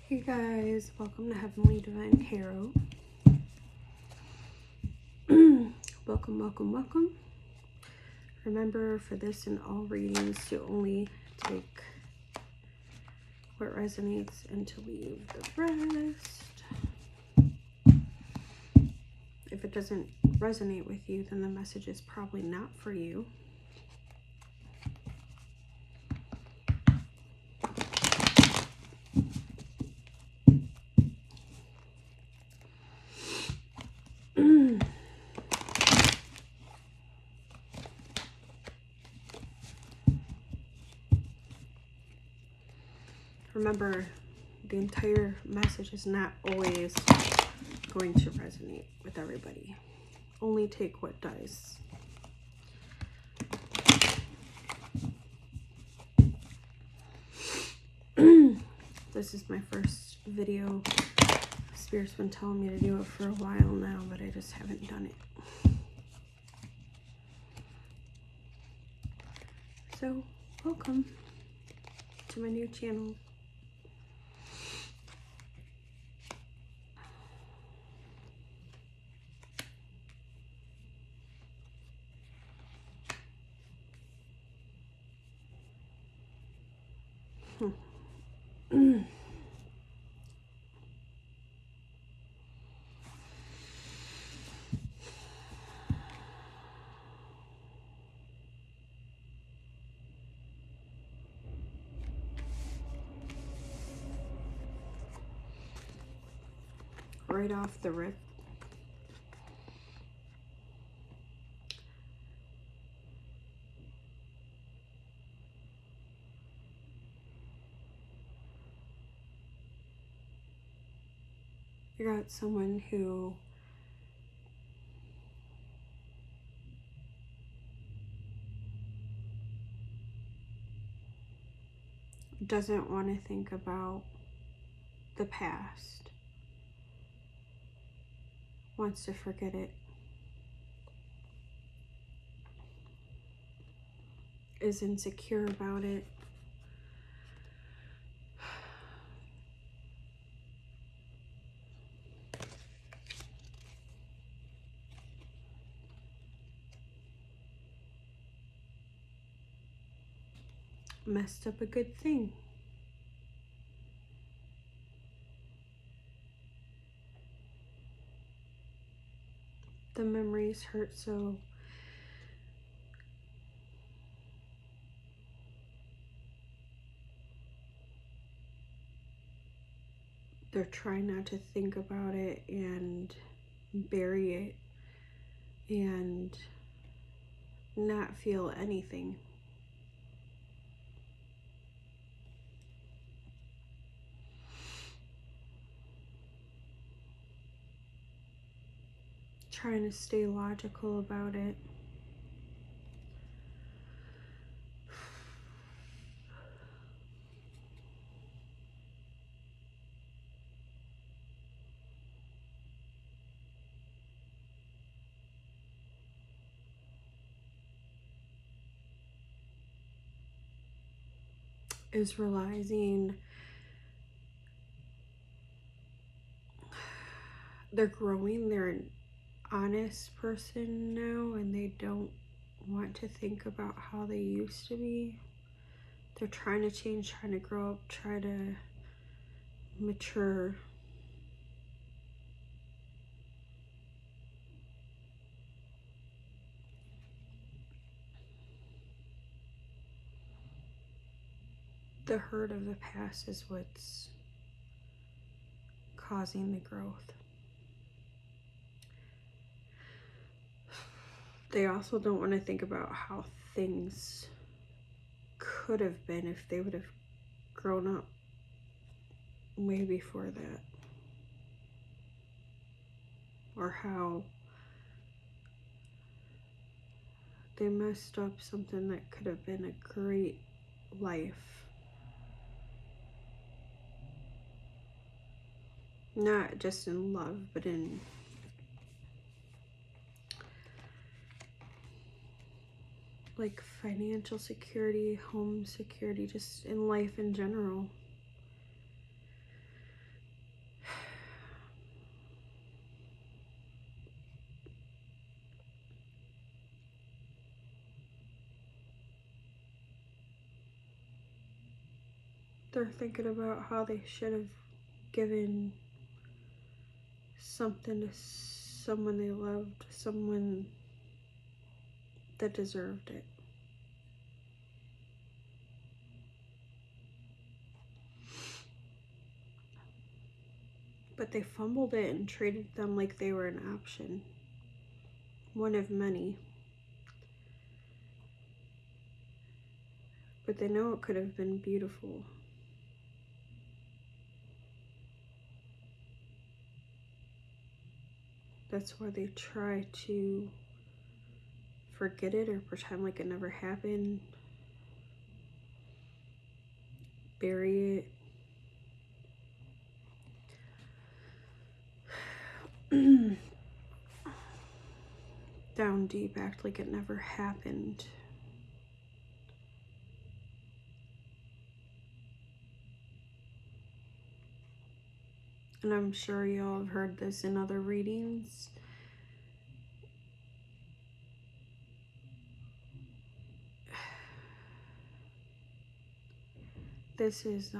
Hey guys, welcome to Heavenly Divine Tarot. welcome. Remember, for this and all readings, to only take what resonates and to leave the rest. If it doesn't resonate with you, then the message is probably not for you. Remember, the entire message is not always going to resonate with everybody. Only take what does. This is my first video. Spirit's been telling me to do it for a while now, but I just haven't done it. So, welcome to my new channel. Right off the rip, you got someone who doesn't want to think about the past, wants to forget it, is insecure about it, messed up a good thing. The memories hurt so they're trying not to think about it and bury it and not feel anything. Trying to stay logical about it. Is realizing they're growing, they're an honest person now, and they don't want to think about how they used to be. They're trying to change, trying to grow up, try to mature. The hurt of the past is what's causing the growth. They also don't want to think about how things could have been if they would have grown up way before that. Or how they messed up something that could have been a great life. Not just in love, but in like financial security, home security, just in life in general. They're thinking about how they should have given something to someone they loved, someone that deserved it. But they fumbled it and treated them like they were an option, one of many. But they know it could have been beautiful. That's why they try to forget it or pretend like it never happened. Bury it. Down deep, act like it never happened. And I'm sure y'all have heard this in other readings. This is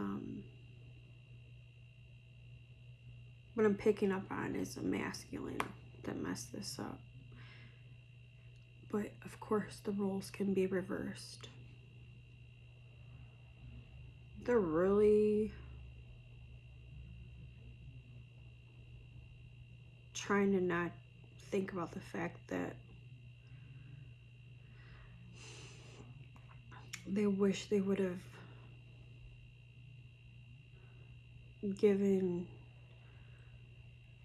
what I'm picking up on is a masculine that messed this up. But of course the roles can be reversed. They're really trying to not think about the fact that they wish they would have given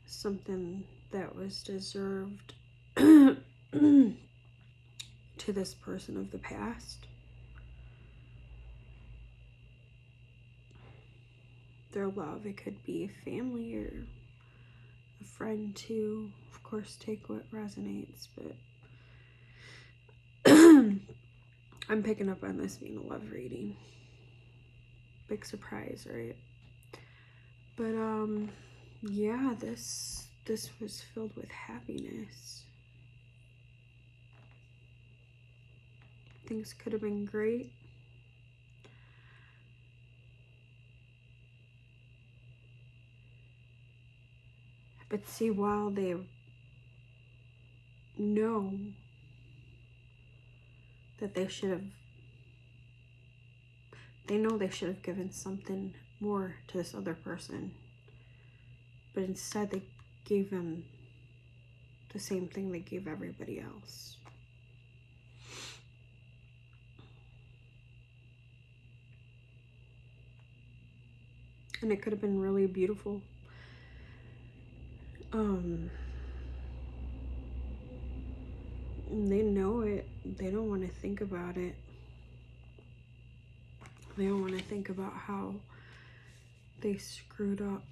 something that was deserved to this person of the past. Their love, it could be a family or a friend too. Of course, take what resonates, but I'm picking up on this being a love reading. Big surprise, right? But yeah, this was filled with happiness. Things could have been great. But see, while they know that they know they should have given something more to this other person, but instead they gave them the same thing they gave everybody else. And it could have been really beautiful. They know it. They don't want to think about it. They don't want to think about how they screwed up.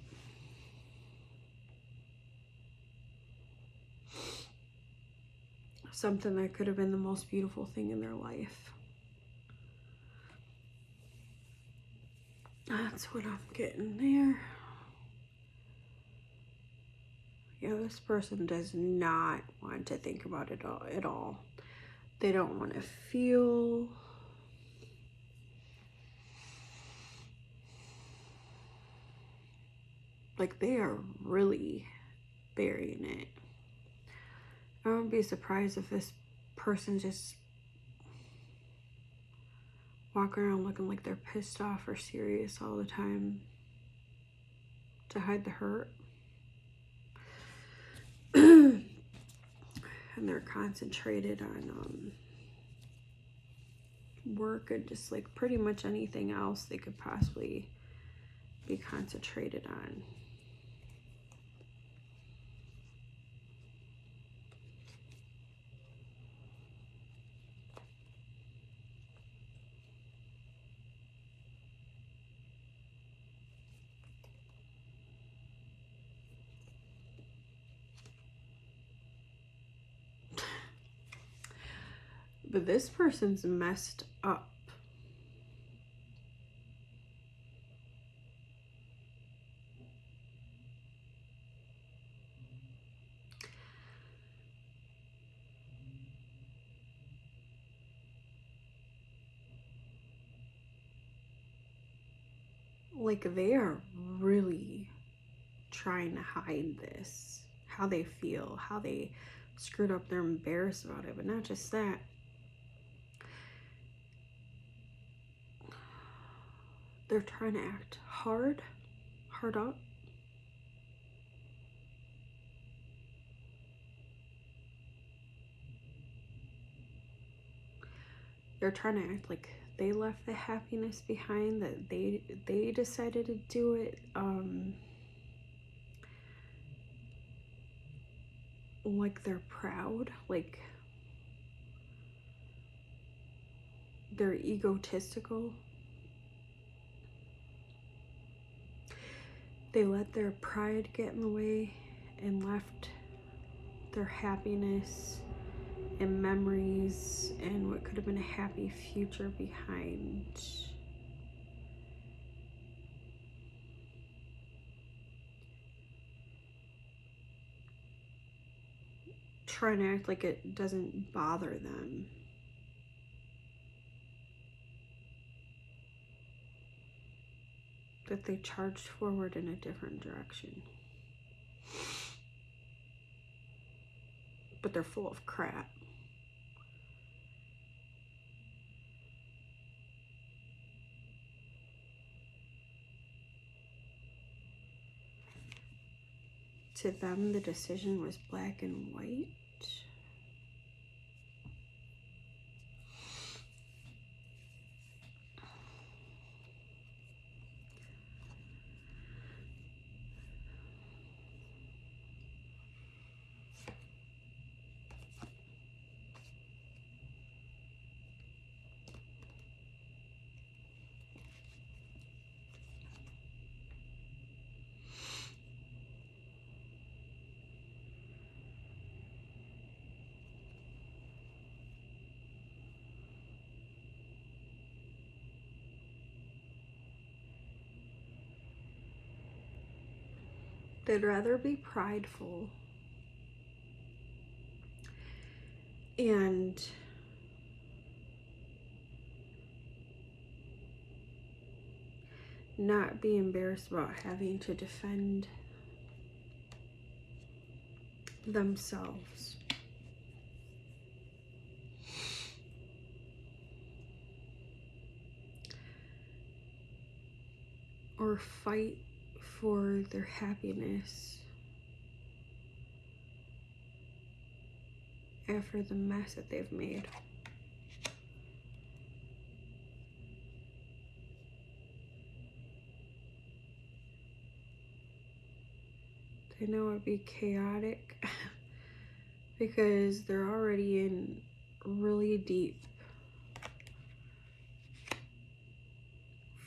Something that could have been the most beautiful thing in their life. That's what I'm getting there. Yeah, this person does not want to think about it at all. They don't want to feel. Like they are really burying it. I wouldn't be surprised if this person just walk around looking like they're pissed off or serious all the time to hide the hurt. And they're concentrated on work and just like pretty much anything else they could possibly be concentrated on. But this person's messed up. Like, they are really trying to hide this, how they feel, how they screwed up. They're embarrassed about it. But not just that, they're trying to act hard up. They're trying to act like they left the happiness behind, that they decided to do it. Like they're proud, like they're egotistical. They let their pride get in the way and left their happiness and memories and what could have been a happy future behind. Trying to act like it doesn't bother them. That they charged forward in a different direction. But they're full of crap. To them, the decision was black and white. They'd rather be prideful and not be embarrassed about having to defend themselves. Or fight for their happiness after the mess that they've made. They know it'd be chaotic because they're already in really deep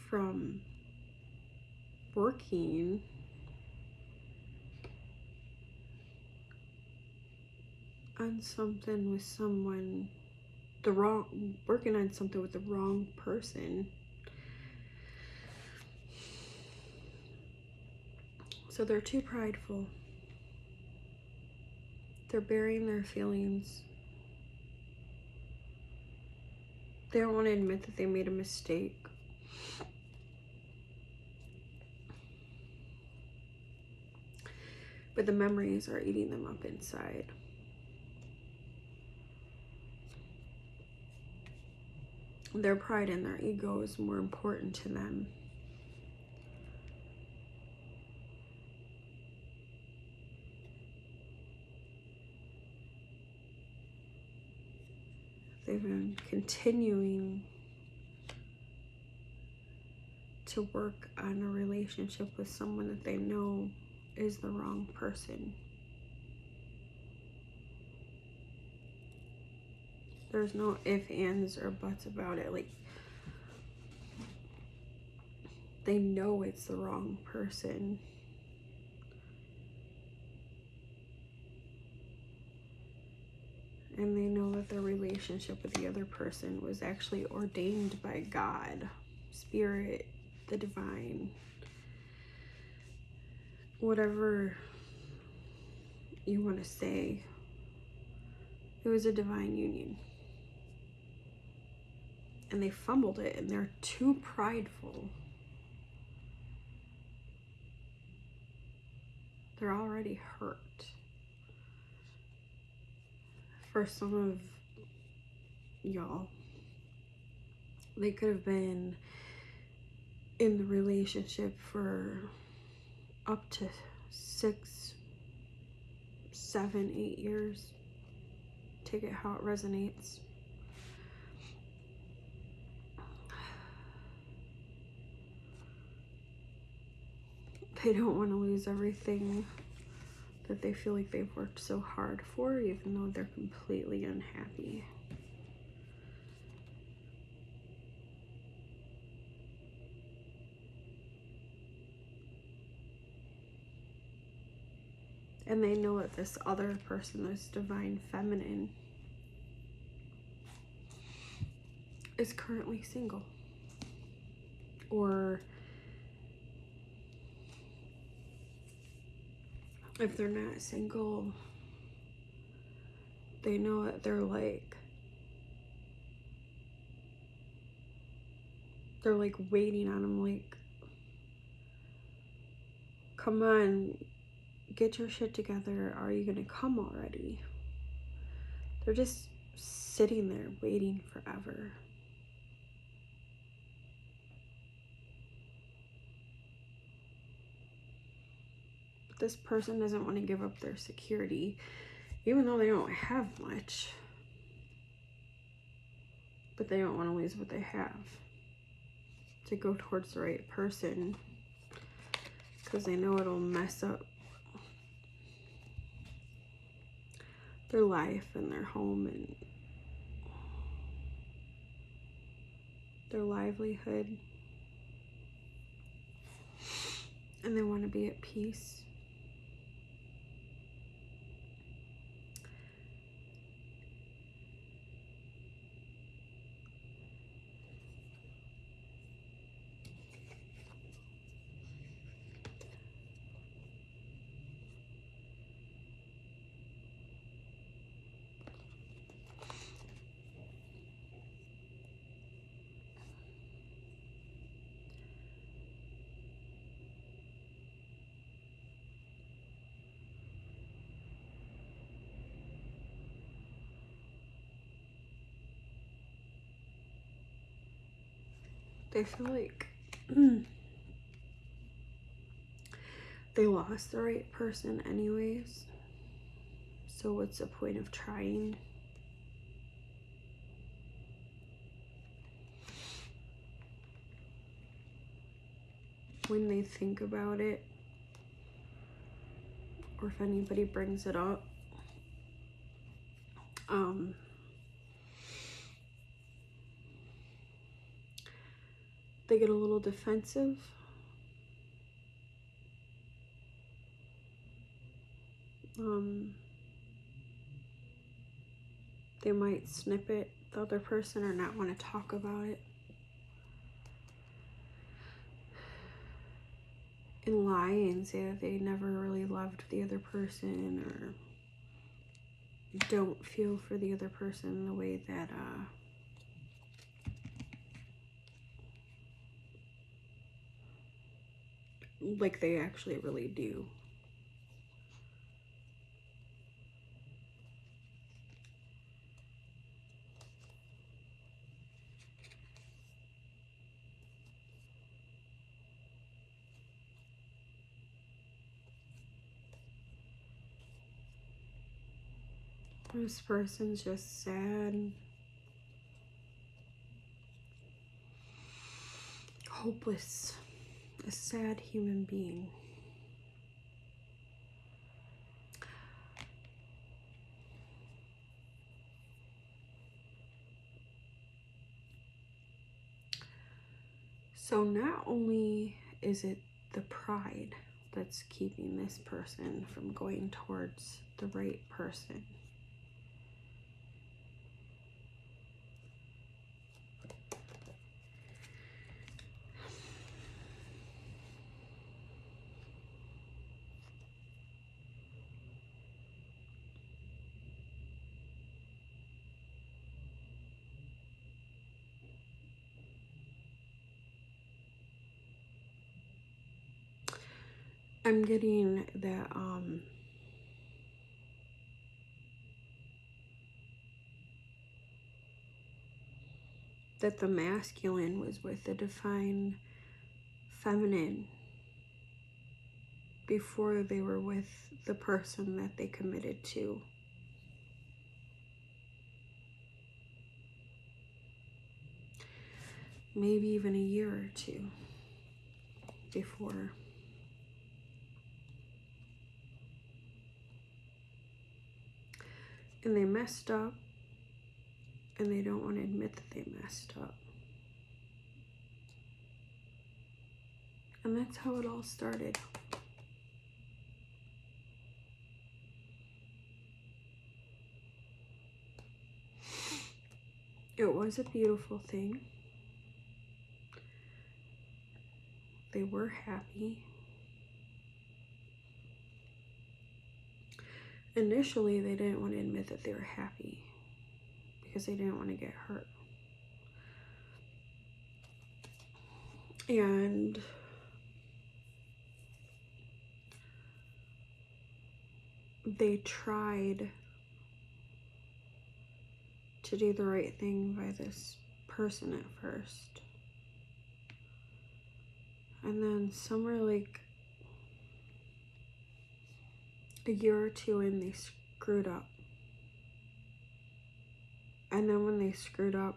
from working on something with someone, working on something with the wrong person. So they're too prideful. They're burying their feelings. They don't want to admit that they made a mistake. But the memories are eating them up inside. Their pride and their ego is more important to them. They've been continuing to work on a relationship with someone that they know is the wrong person. There's no ifs, ands, or buts about it. Like, they know it's the wrong person. And they know that their relationship with the other person was actually ordained by God, Spirit, the divine, whatever you want to say. It was a divine union. And they fumbled it, and they're too prideful They're already hurt. For some of y'all, they could have been in the relationship for up to 6, 7, 8 years. Take it how it resonates. They don't want to lose everything that they feel like they've worked so hard for, even though they're completely unhappy. And they know that this other person, this divine feminine, is currently single. Or if they're not single, they know that they're like waiting on them, like, come on, get your shit together. Are you gonna come already? They're just sitting there waiting forever. But this person doesn't want to give up their security, even though they don't have much. But they don't want to lose what they have to go towards the right person, because they know it'll mess up their life and their home and their livelihood. And they want to be at peace. They feel like they lost the right person anyways. So what's the point of trying? When they think about it, or if anybody brings it up, they get a little defensive. They might snip it, the other person, or not want to talk about it. And lie and say that they never really loved the other person, or don't feel for the other person in the way that like they actually really do. This person's just sad, hopeless, a sad human being. So not only is it the pride that's keeping this person from going towards the right person, I'm getting that that the masculine was with the divine feminine before they were with the person that they committed to. Maybe even a year or two before. And they messed up, and they don't want to admit that they messed up. And that's how it all started. It was a beautiful thing. They were happy. Initially, they didn't want to admit that they were happy because they didn't want to get hurt. And they tried to do the right thing by this person at first. And then somewhere like a year or two in, they screwed up. And then when they screwed up,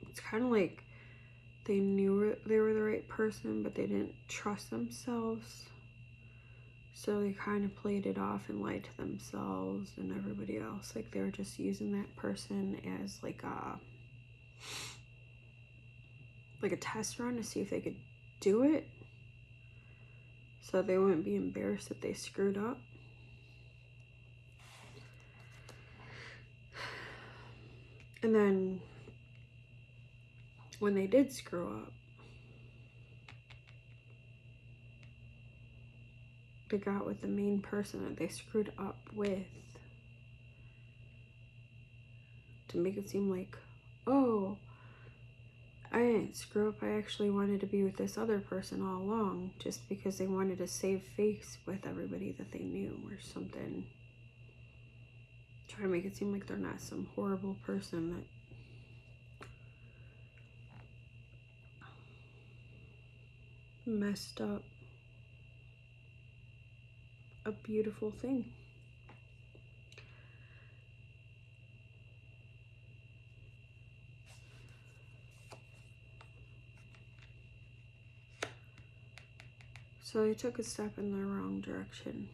it's kind of like they knew they were the right person, but they didn't trust themselves. So they kind of played it off and lied to themselves and everybody else. Like they were just using that person as like a test run to see if they could do it, so they wouldn't be embarrassed that they screwed up. And then when they did screw up, they got with the main person that they screwed up with to make it seem like, oh, I didn't screw up. I actually wanted to be with this other person all along, just because they wanted to save face with everybody that they knew or something. Try to make it seem like they're not some horrible person that messed up a beautiful thing. So they took a step in the wrong direction.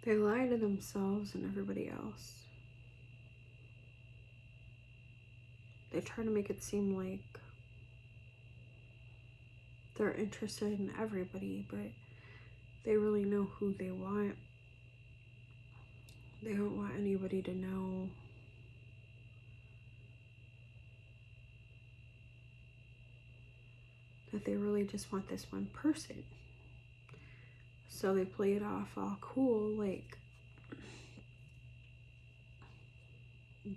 They lie to themselves and everybody else. They try to make it seem like they're interested in everybody, but they really know who they want. They don't want anybody to know that they really just want this one person. So they play it off all cool, like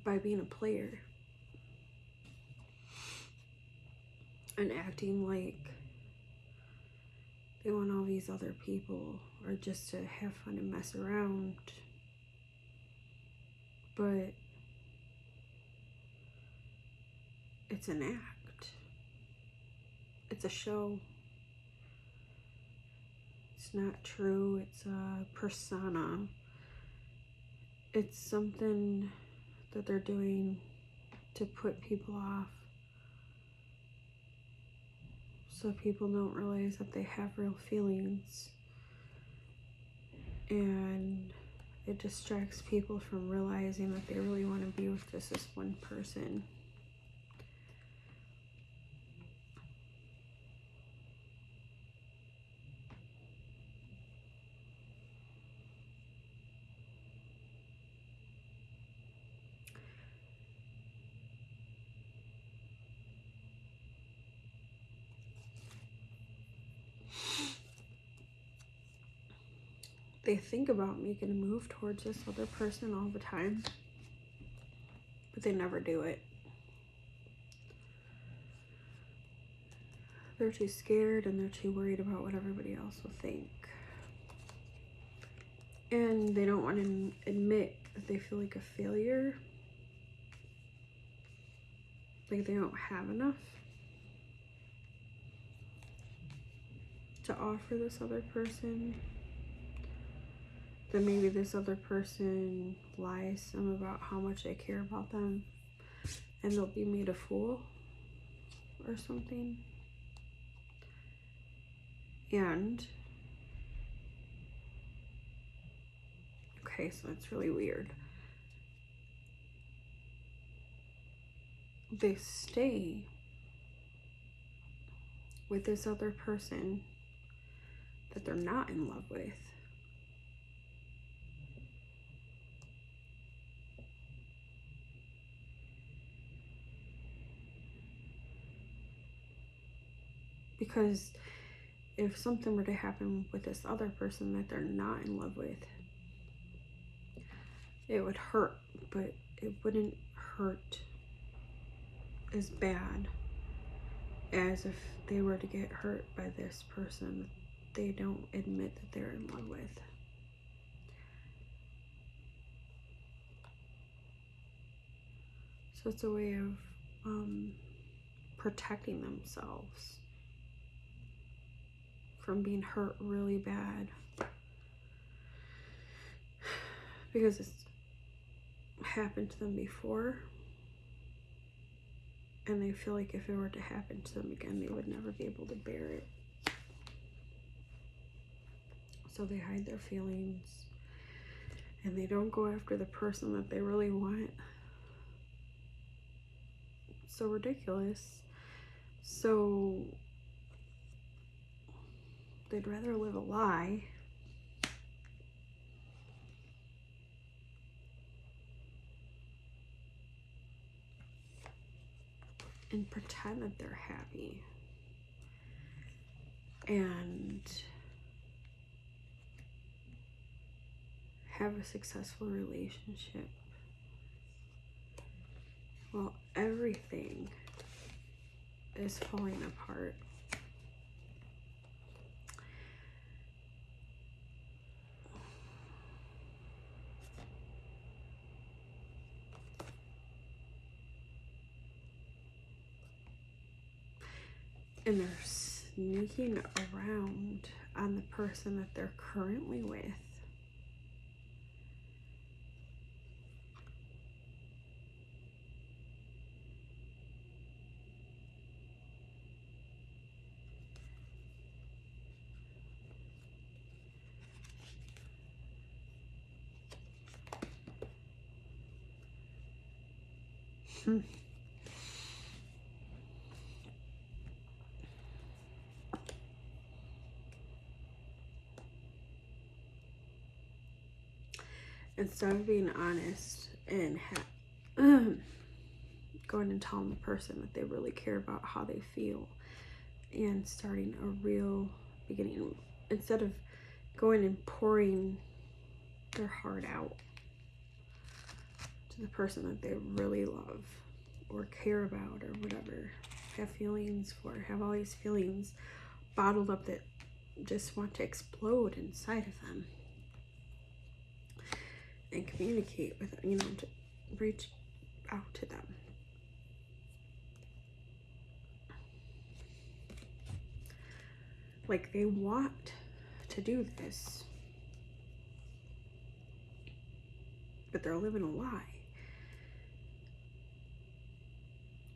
by being a player and acting like they want all these other people or just to have fun and mess around. But it's an act. It's a show. It's not true. It's a persona. It's something that they're doing to put people off, so people don't realize that they have real feelings, and it distracts people from realizing that they really want to be with just this one person. they think about making a move towards this other person all the time, but they never do it. They're too scared and they're too worried about what everybody else will think. And they don't want to admit that they feel like a failure. Like they don't have enough to offer this other person. Then maybe this other person lies to them about how much they care about them, and they'll be made a fool or something. And okay, so that's really weird. They stay with this other person that they're not in love with. Because if something were to happen with this other person that they're not in love with, it would hurt, but it wouldn't hurt as bad as if they were to get hurt by this person they don't admit that they're in love with. So it's a way of protecting themselves from being hurt really bad, because it's happened to them before, and they feel like if it were to happen to them again, they would never be able to bear it. So they hide their feelings, and they don't go after the person that they really want. It's so ridiculous. So they'd rather live a lie and pretend that they're happy and have a successful relationship while everything is falling apart. And they're sneaking around on the person that they're currently with. Instead of being honest and going and telling the person that they really care about how they feel and starting a real beginning, instead of going and pouring their heart out to the person that they really love or care about or whatever, have feelings for, have all these feelings bottled up that just want to explode inside of them, and communicate with them, to reach out to them. Like they want to do this, but they're living a lie.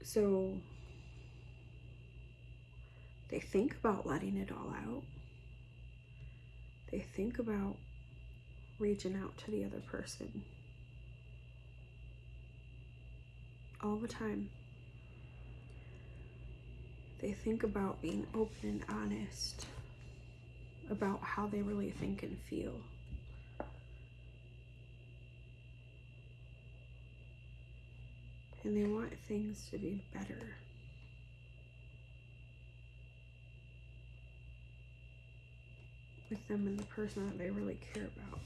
So they think about letting it all out. They think about reaching out to the other person all the time. They think about being open and honest about how they really think and feel. And they want things to be better. with them and the person that they really care about.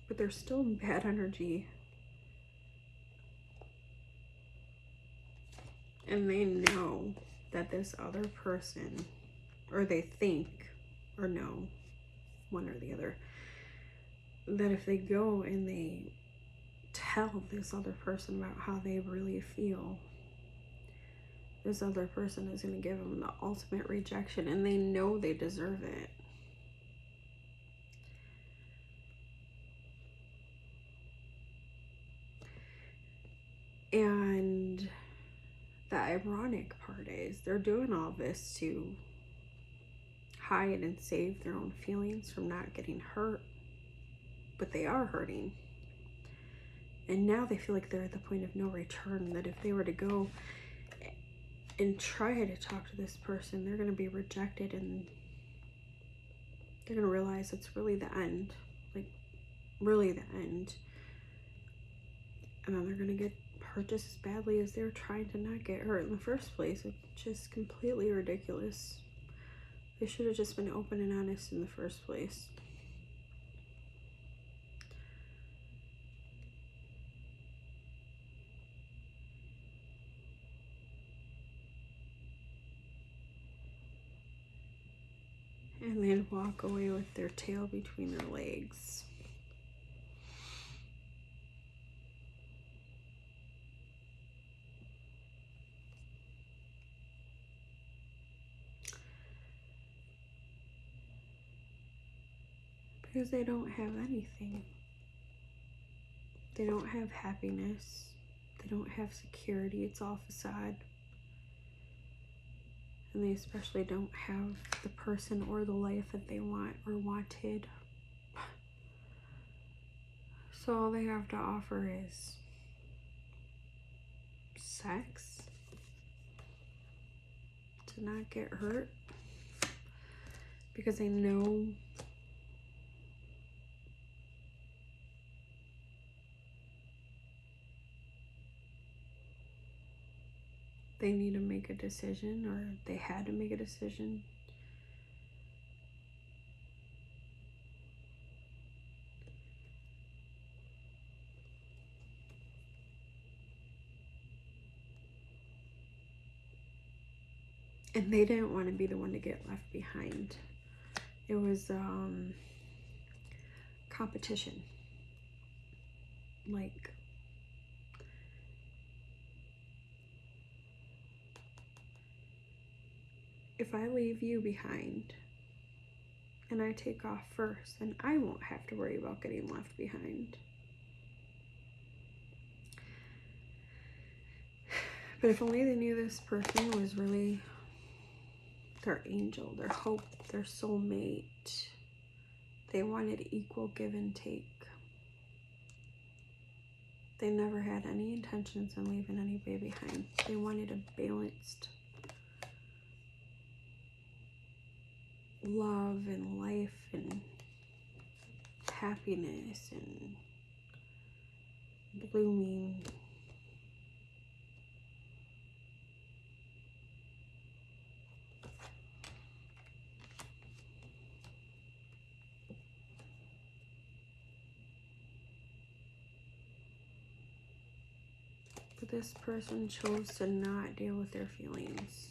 But there's still bad energy. And they know that this other person, or they think, or know, one or the other, that if they go and they tell this other person about how they really feel, this other person is going to give them the ultimate rejection, and they know they deserve it. And the ironic part is they're doing all this to hide and save their own feelings from not getting hurt, but they are hurting. And now they feel like they're at the point of no return, that if they were to go and try to talk to this person, they're going to be rejected, and they're going to realize it's really the end, like really the end. And then they're going to get hurt just as badly as they were trying to not get hurt in the first place. It's just completely ridiculous. They should have just been open and honest in the first place. And they'd walk away with their tail between their legs. Because they don't have anything. They don't have happiness. They don't have security. It's all facade. And they especially don't have the person or the life that they want or wanted. So all they have to offer is sex to not get hurt, because they know they need to make a decision, or they had to make a decision. And they didn't want to be the one to get left behind. It was competition. Like, if I leave you behind and I take off first, then I won't have to worry about getting left behind. But if only they knew this person was really their angel, their hope, their soulmate. They wanted equal give and take. They never had any intentions of leaving anybody behind. They wanted a balanced love and life and happiness and blooming. But this person chose to not deal with their feelings.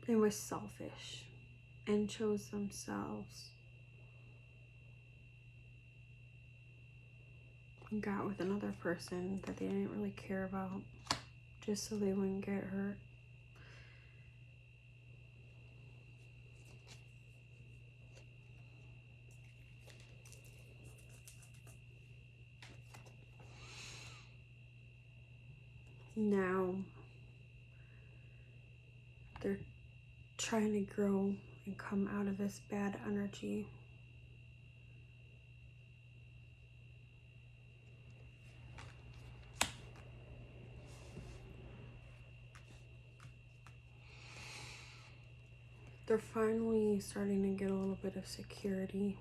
They were selfish and chose themselves. And got with another person that they didn't really care about, just so they wouldn't get hurt. Now they're trying to grow and come out of this bad energy. They're finally starting to get a little bit of security